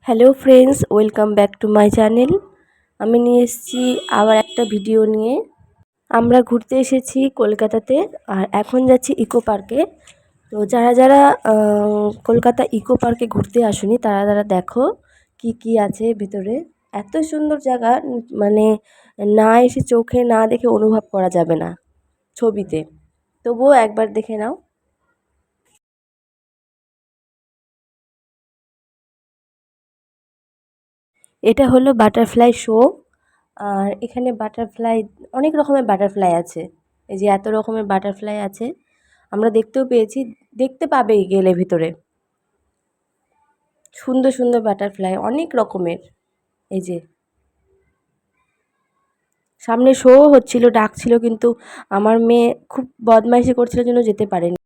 Hello friends, welcome back to my channel. আমি নিয়ে এসেছি আবার একটা ভিডিও নিয়ে। আমরা ঘুরতে এসেছি কলকাতাতে, আর এখন যাচ্ছি ইকো পার্কে। তো যারা যারা কলকাতা ইকো পার্কে ঘুরতে আসেনি তারা তারা দেখো কি কি আছে ভেতরে। এত সুন্দর জায়গা, মানে না এসে চোখে না দেখে অনুভব করা যাবে না ছবিতে। তবুও একবার দেখে নাও। এটা হলো বাটারফ্লাই শো। আর এখানে বাটারফ্লাই, অনেক রকমের বাটারফ্লাই আছে। এই যে এত রকমের বাটারফ্লাই আছে, আমরা দেখতেও পেয়েছি, দেখতে পাবেই গেলে ভিতরে। সুন্দর সুন্দর বাটারফ্লাই অনেক রকমের। এই যে সামনে শো হচ্ছিল, ডাকছিল, কিন্তু আমার মেয়ে খুব বদমাইশি করছিল জন্য যেতে পারেনি।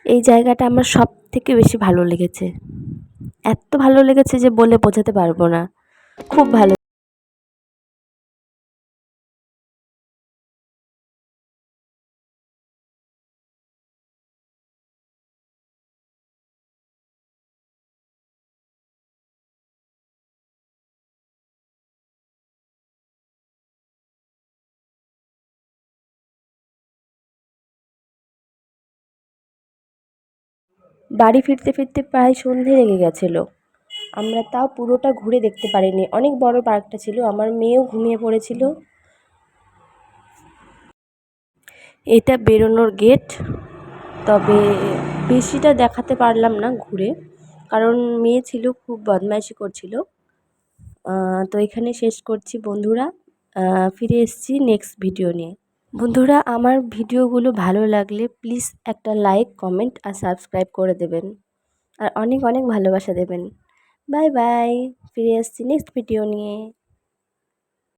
এই জায়গাটা আমার সব থেকে বেশি ভালো লেগেছে। এত ভালো লেগেছে যে বলে বোঝাতে পারবো না। খুব ভালো। বাড়ি ফিরতে ফিরতে প্রায় সন্ধে লেগে গেছিলো। আমরা তাও পুরোটা ঘুরে দেখতে পারিনি, অনেক বড় পার্কটা ছিল, আমার মেয়েও ঘুমিয়ে পড়েছিল। এটা বেরোনোর গেট, তবে বেশিটা দেখাতে পারলাম না ঘুরে, কারণ মেয়ে ছিল, খুব বদমাইশি করছিল। তো এখানে শেষ করছি বন্ধুরা। ফিরে এসেছি নেক্সট ভিডিও নিয়ে। বন্ধুরা, আমার ভিডিওগুলো ভালো লাগলে প্লিজ একটা লাইক, কমেন্ট আর সাবস্ক্রাইব করে দেবেন, আর অনেক অনেক ভালোবাসা দেবেন। Bye bye. ফিরে আসছি নেক্সট ভিডিও নিয়ে।